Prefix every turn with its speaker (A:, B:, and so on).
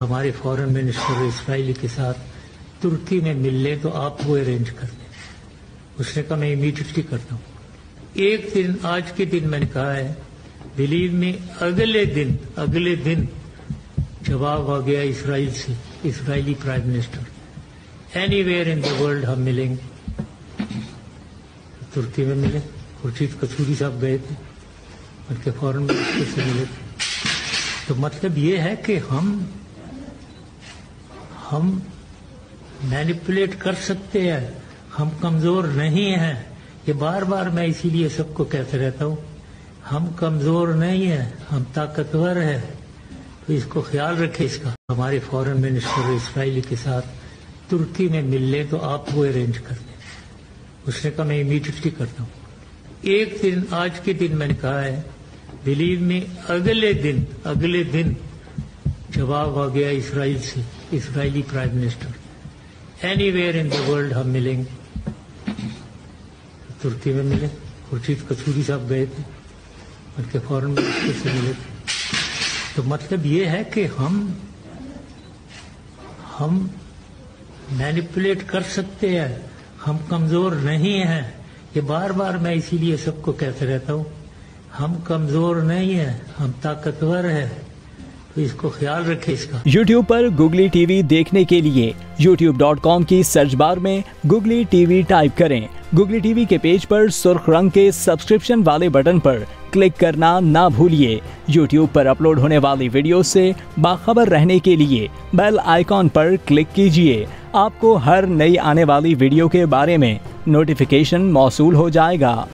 A: हमारे foreign minister Israeli के साथ तुर्की में मिल लें तो आप वो अरेंज कर दें। उसने कहा मैं इमीडिएटली करता हूँ। एक दिन आज के दिन मैंने कहा है, बिलीव में अगले दिन जवाब आ गया इसराइल से, Israeli prime minister anywhere in the world हम मिलेंगे। तुर्की में मिले, खुर्शीद कसूरी साहब गए थे, उनके फॉरेन मिनिस्टर से मिले थे। तो मतलब ये है कि हम मैनिपुलेट कर सकते हैं, हम कमजोर नहीं हैं। ये बार बार मैं इसीलिए सबको कहते रहता हूँ, हम कमजोर नहीं हैं, हम ताकतवर हैं। तो इसको ख्याल रखें इसका। हमारे फॉरेन मिनिस्टर इसराइली के साथ तुर्की में मिल लें तो आप वो अरेंज कर दें। उसने कहा मैं इमीडिएटली करता हूँ। एक दिन आज के दिन मैंने कहा है, बिलीव में अगले दिन जवाब आ गया इसराइल से, Israeli prime minister anywhere in the world हम मिलेंगे। तुर्की में मिले, खुर्शीद कसूरी साहब गए थे, उनके फॉरेन मिनिस्टर से मिले थे। तो मतलब ये है कि हम मैनिपुलेट कर सकते हैं, हम कमजोर नहीं हैं। ये बार बार मैं इसीलिए सबको कहते रहता हूँ, हम कमजोर नहीं हैं, हम ताकतवर हैं। तो इसको ख्याल रखें इसका।
B: YouTube पर गुगली टीवी देखने के लिए youtube.com की सर्च बार में गुगली टीवी टाइप करें। गुगली टीवी के पेज पर सुर्ख रंग के सब्सक्रिप्शन वाले बटन पर क्लिक करना ना भूलिए। YouTube पर अपलोड होने वाली वीडियो से बाखबर रहने के लिए बेल आइकॉन पर क्लिक कीजिए। आपको हर नई आने वाली वीडियो के बारे में नोटिफिकेशन मौसूल हो जाएगा।